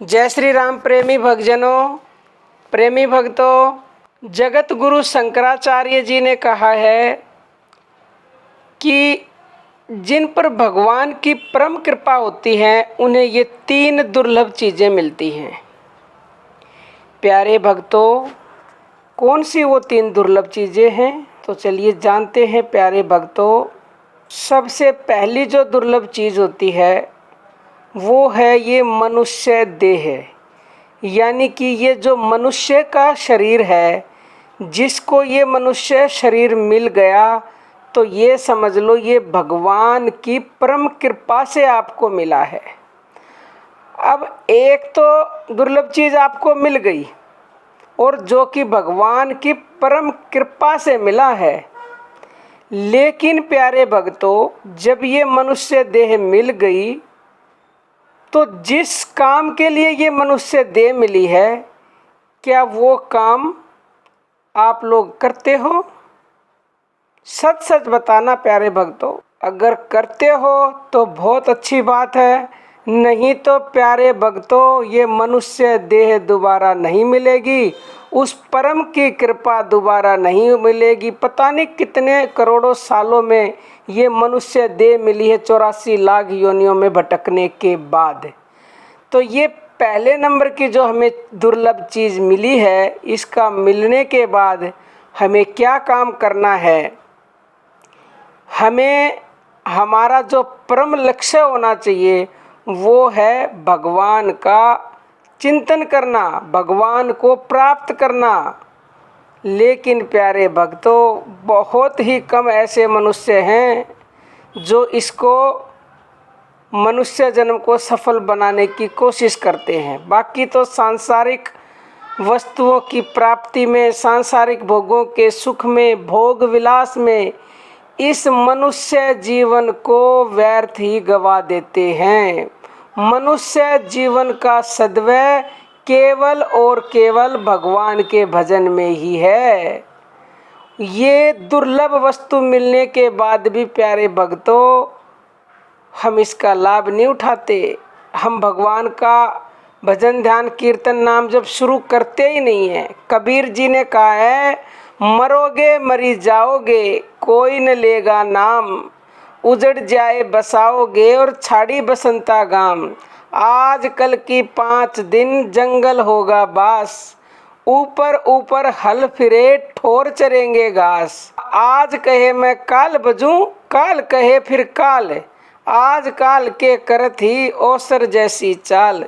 जय श्री राम प्रेमी भक्तजनों, प्रेमी भक्तों, जगत गुरु शंकराचार्य जी ने कहा है कि जिन पर भगवान की परम कृपा होती है उन्हें ये 3 दुर्लभ चीज़ें मिलती हैं। प्यारे भक्तों, कौन सी वो 3 दुर्लभ चीज़ें हैं? तो चलिए जानते हैं प्यारे भक्तों। सबसे पहली जो दुर्लभ चीज़ होती है वो है ये मनुष्य देह, यानी कि ये जो मनुष्य का शरीर है, जिसको ये मनुष्य शरीर मिल गया तो ये समझ लो ये भगवान की परम कृपा से आपको मिला है। अब एक तो दुर्लभ चीज़ आपको मिल गई और जो कि भगवान की परम कृपा से मिला है, लेकिन प्यारे भक्तों, जब ये मनुष्य देह मिल गई तो जिस काम के लिए ये मनुष्य देह मिली है, क्या वो काम आप लोग करते हो? सच सच बताना प्यारे भक्तों। अगर करते हो तो बहुत अच्छी बात है, नहीं तो प्यारे भक्तों ये मनुष्य देह दोबारा नहीं मिलेगी, उस परम की कृपा दोबारा नहीं मिलेगी। पता नहीं कितने करोड़ों सालों में ये मनुष्य देह मिली है, 84 लाख योनियों में भटकने के बाद। तो ये पहले नंबर की जो हमें दुर्लभ चीज़ मिली है, इसका मिलने के बाद हमें क्या काम करना है? हमें हमारा जो परम लक्ष्य होना चाहिए वो है भगवान का चिंतन करना, भगवान को प्राप्त करना। लेकिन प्यारे भक्तों, बहुत ही कम ऐसे मनुष्य हैं जो इसको मनुष्य जन्म को सफल बनाने की कोशिश करते हैं। बाकी तो सांसारिक वस्तुओं की प्राप्ति में, सांसारिक भोगों के सुख में, भोग विलास में इस मनुष्य जीवन को व्यर्थ ही गवा देते हैं। मनुष्य जीवन का सद्व्यय केवल और केवल भगवान के भजन में ही है। ये दुर्लभ वस्तु मिलने के बाद भी प्यारे भक्तों हम इसका लाभ नहीं उठाते। हम भगवान का भजन ध्यान कीर्तन नाम जब शुरू करते ही नहीं है। कबीर जी ने कहा है, मरोगे मरी जाओगे कोई न लेगा नाम, उजड़ जाए बसाओगे और छाड़ी बसंता गाम। आज कल की 5 दिन जंगल होगा बास, ऊपर ऊपर हल फिरे ठोर चरेंगे घास। आज कहे मैं काल बजूं, काल कहे फिर काल, आज काल के करत ही ओसर जैसी चाल।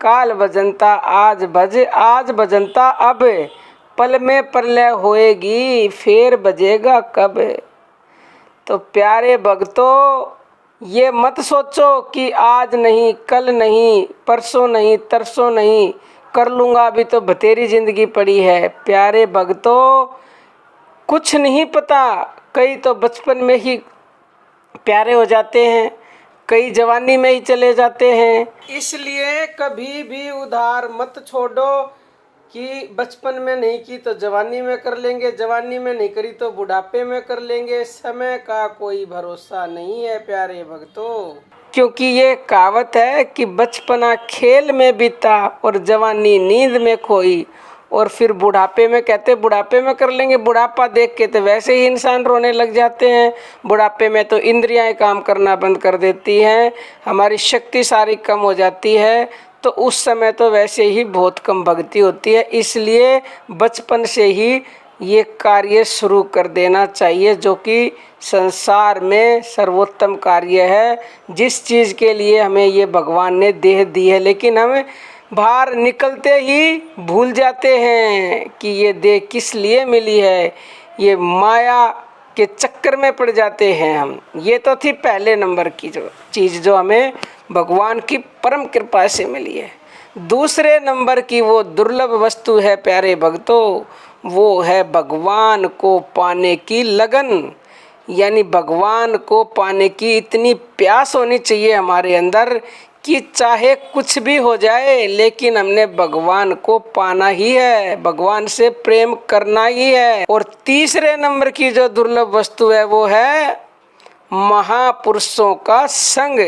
काल बजंता आज भज, आज बजंता अब, पल में प्रलय होएगी फिर बजेगा कब। तो प्यारे भक्तों, ये मत सोचो कि आज नहीं, कल नहीं, परसों नहीं, तरसों नहीं, कर लूँगा, अभी तो बतेरी ज़िंदगी पड़ी है। प्यारे भक्तों, कुछ नहीं पता, कई तो बचपन में ही प्यारे हो जाते हैं, कई जवानी में ही चले जाते हैं। इसलिए कभी भी उधार मत छोड़ो कि बचपन में नहीं की तो जवानी में कर लेंगे, जवानी में नहीं करी तो बुढ़ापे में कर लेंगे। समय का कोई भरोसा नहीं है प्यारे भक्तों, क्योंकि ये कहावत है कि बचपना खेल में बीता और जवानी नींद में खोई, और फिर बुढ़ापे में कहते बुढ़ापे में कर लेंगे। बुढ़ापा देख के तो वैसे ही इंसान रोने लग जाते हैं। बुढ़ापे में तो इंद्रियां काम करना बंद कर देती हैं, हमारी शक्ति सारी कम हो जाती है, तो उस समय तो वैसे ही बहुत कम भक्ति होती है। इसलिए बचपन से ही ये कार्य शुरू कर देना चाहिए, जो कि संसार में सर्वोत्तम कार्य है, जिस चीज़ के लिए हमें ये भगवान ने देह दी है। लेकिन हम बाहर निकलते ही भूल जाते हैं कि ये देह किस लिए मिली है, ये माया के चक्कर में पड़ जाते हैं हम। ये तो थी पहले नंबर की जो चीज़ जो हमें भगवान की परम कृपा से मिली है। दूसरे नंबर की वो दुर्लभ वस्तु है प्यारे भक्तों, वो है भगवान को पाने की लगन। यानी भगवान को पाने की इतनी प्यास होनी चाहिए हमारे अंदर कि चाहे कुछ भी हो जाए, लेकिन हमने भगवान को पाना ही है, भगवान से प्रेम करना ही है। और तीसरे नंबर की जो दुर्लभ वस्तु है वो है महापुरुषों का संग।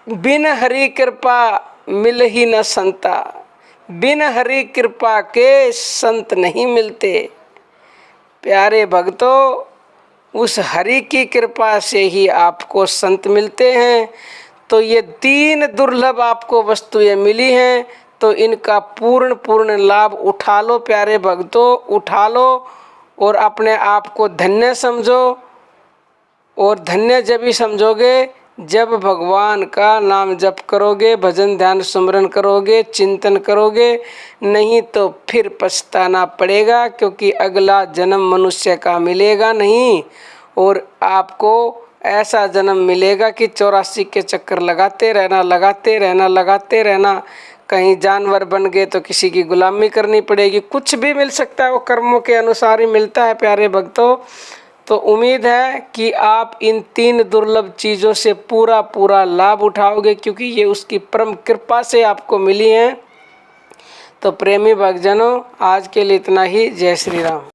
बिन हरि कृपा मिल ही न संता, बिन हरि कृपा के संत नहीं मिलते। प्यारे भक्तों, उस हरि की कृपा से ही आपको संत मिलते हैं। तो ये 3 दुर्लभ आपको वस्तुएं मिली हैं, तो इनका पूर्ण लाभ उठा लो प्यारे भक्तों, उठा लो और अपने आप को धन्य समझो। और धन्य जब ही समझोगे जब भगवान का नाम जप करोगे, भजन ध्यान सुमरन करोगे, चिंतन करोगे, नहीं तो फिर पछताना पड़ेगा, क्योंकि अगला जन्म मनुष्य का मिलेगा नहीं और आपको ऐसा जन्म मिलेगा कि 84 के चक्कर लगाते रहना। कहीं जानवर बन गए तो किसी की गुलामी करनी पड़ेगी, कुछ भी मिल सकता है, वो कर्मों के अनुसार ही मिलता है प्यारे भक्तों। तो उम्मीद है कि आप इन 3 दुर्लभ चीज़ों से पूरा लाभ उठाओगे, क्योंकि ये उसकी परम कृपा से आपको मिली हैं। तो प्रेमी भक्तजनों, आज के लिए इतना ही। जय श्री राम।